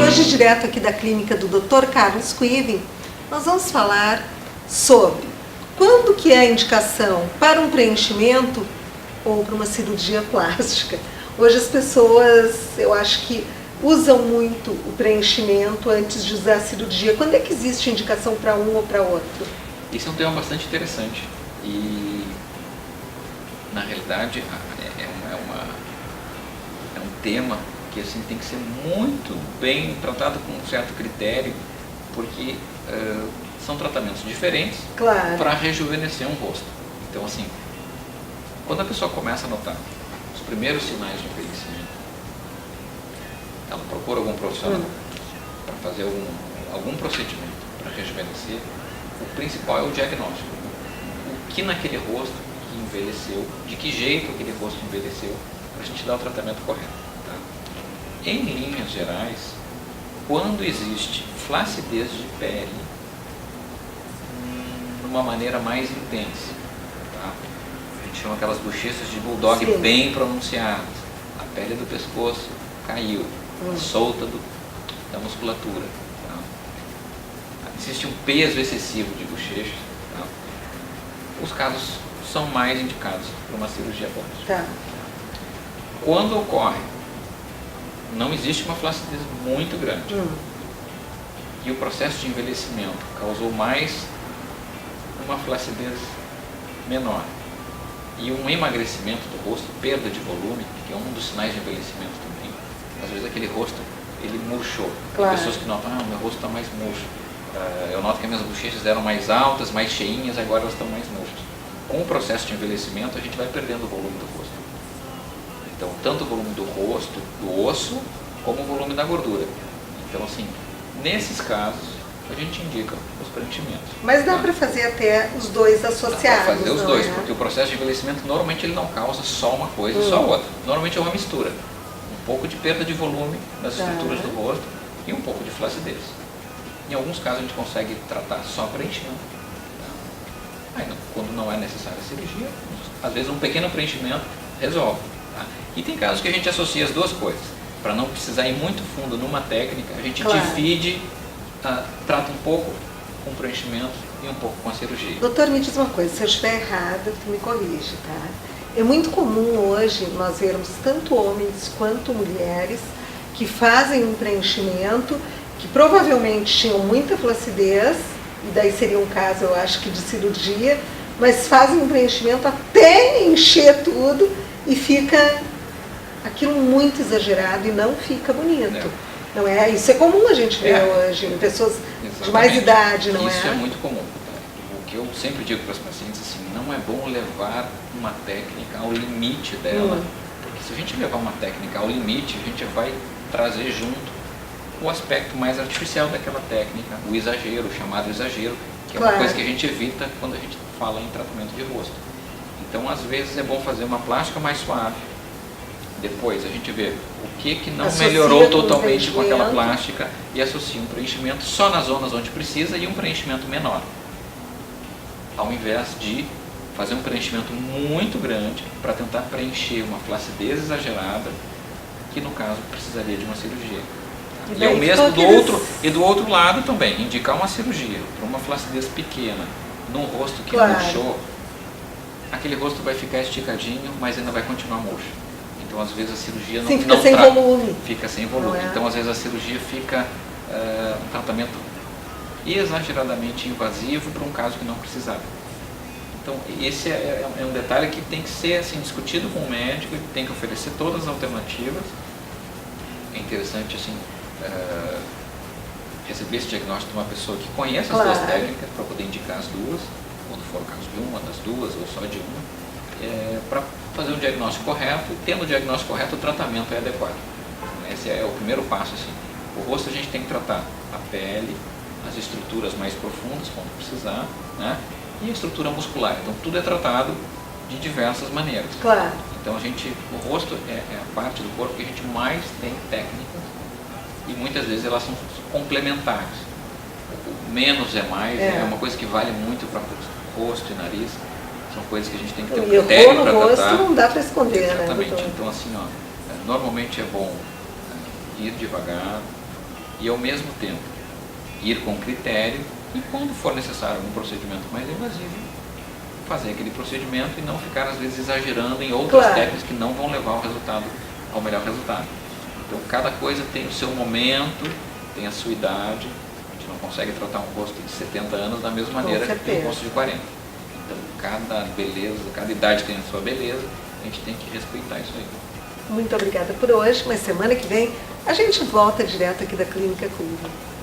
Hoje, direto aqui da clínica do Dr. Carlos Quiven, nós vamos falar sobre quando que é a indicação para um preenchimento ou para uma cirurgia plástica. Hoje as pessoas, eu acho que usam muito o preenchimento antes de usar a cirurgia. Quando é que existe indicação para um ou para outro? Esse é um tema bastante interessante e, na realidade, é um tema que assim, tem que ser muito bem tratado com um certo critério, porque são tratamentos diferentes para rejuvenescer um rosto. Então, assim, quando a pessoa começa a notar os primeiros sinais de envelhecimento, ela procura algum profissional para fazer algum procedimento para rejuvenescer. O principal é o diagnóstico. O que naquele rosto que envelheceu, de que jeito aquele rosto envelheceu, para a gente dar o tratamento correto. Tá? Em linhas gerais, quando existe flacidez de pele, de uma maneira mais intensa, tá? A gente chama aquelas bochechas de bulldog bem pronunciadas, a pele do pescoço caiu, solta da musculatura. Tá? Existe um peso excessivo de bochechas, tá? Os casos são mais indicados para uma cirurgia plástica. Tá. Quando ocorre, não existe uma flacidez muito grande e o processo de envelhecimento causou mais uma flacidez menor e um emagrecimento do rosto, perda de volume, que é um dos sinais de envelhecimento também. Às vezes aquele rosto, ele murchou. Tem pessoas que notam, meu rosto está mais murcho. Eu noto que as minhas bochechas eram mais altas, mais cheinhas, agora elas estão mais murchas. Com o processo de envelhecimento, a gente vai perdendo o volume do rosto. Então, tanto o volume do rosto, do osso, como o volume da gordura. Então, assim, nesses casos, a gente indica os preenchimentos. Mas dá para fazer até os dois associados, dá para fazer os dois, é? porque o processo de envelhecimento, normalmente, ele não causa só uma coisa e só outra. Normalmente é uma mistura. Um pouco de perda de volume nas estruturas do rosto e um pouco de flacidez. Em alguns casos, a gente consegue tratar só preenchimento. Aí, quando não é necessária a cirurgia, às vezes um pequeno preenchimento resolve. Tá? E tem casos que a gente associa as duas coisas. Para não precisar ir muito fundo numa técnica, a gente divide, trata um pouco com preenchimento e um pouco com a cirurgia. Doutor, me diz uma coisa, se eu estiver errada, tu me corrige, tá? É muito comum hoje nós vermos tanto homens quanto mulheres que fazem um preenchimento que provavelmente tinham muita flacidez, e daí seria um caso, eu acho que de cirurgia, mas fazem um preenchimento até encher tudo e fica aquilo muito exagerado e não fica bonito. Não é? Isso é comum a gente ver hoje em pessoas de mais idade, não é? Isso é muito comum. O que eu sempre digo para os pacientes, assim, não é bom levar uma técnica ao limite dela, porque se a gente levar uma técnica ao limite, a gente vai trazer junto o aspecto mais artificial daquela técnica, o exagero, o chamado exagero, que é uma coisa que a gente evita quando a gente fala em tratamento de rosto. Então, às vezes, é bom fazer uma plástica mais suave. Depois, a gente vê o que não melhorou totalmente com aquela plástica e associa um preenchimento só nas zonas onde precisa e um preenchimento menor. Ao invés de fazer um preenchimento muito grande para tentar preencher uma flacidez exagerada, que no caso precisaria de uma cirurgia. E é o mesmo do outro lado também, indicar uma cirurgia para uma flacidez pequena num rosto que murchou, aquele rosto vai ficar esticadinho, mas ainda vai continuar murcho. Então, às vezes, a cirurgia fica sem volume. Fica sem volume. Então, às vezes, a cirurgia fica um tratamento exageradamente invasivo para um caso que não precisava. Então, esse é um detalhe que tem que ser assim, discutido com o médico, ele tem que oferecer todas as alternativas. É interessante, assim, receber esse diagnóstico de uma pessoa que conhece as duas técnicas para poder indicar as duas, quando for o caso de uma das duas ou só de uma, para fazer um diagnóstico correto, e tendo o diagnóstico correto, o tratamento é adequado. Esse é o primeiro passo. Assim. O rosto a gente tem que tratar a pele, as estruturas mais profundas, quando precisar, né? E a estrutura muscular. Então tudo é tratado de diversas maneiras. Claro. Então o rosto é a parte do corpo que a gente mais tem técnicas e muitas vezes elas são complementares. O menos é mais, é uma coisa que vale muito para rosto e nariz. São coisas que a gente tem que ter um critério para tratar. E o rosto não dá para esconder, exatamente. né? Então assim, normalmente é bom ir devagar e ao mesmo tempo ir com critério e quando for necessário algum procedimento mais invasivo, fazer aquele procedimento e não ficar às vezes exagerando em outras técnicas que não vão levar ao melhor resultado. Então cada coisa tem o seu momento, tem a sua idade, a gente não consegue tratar um rosto de 70 anos da mesma maneira que um rosto de 40. Então cada beleza, cada idade tem a sua beleza, a gente tem que respeitar isso aí. Muito obrigada por hoje, mas semana que vem a gente volta direto aqui da Clínica Cuiva.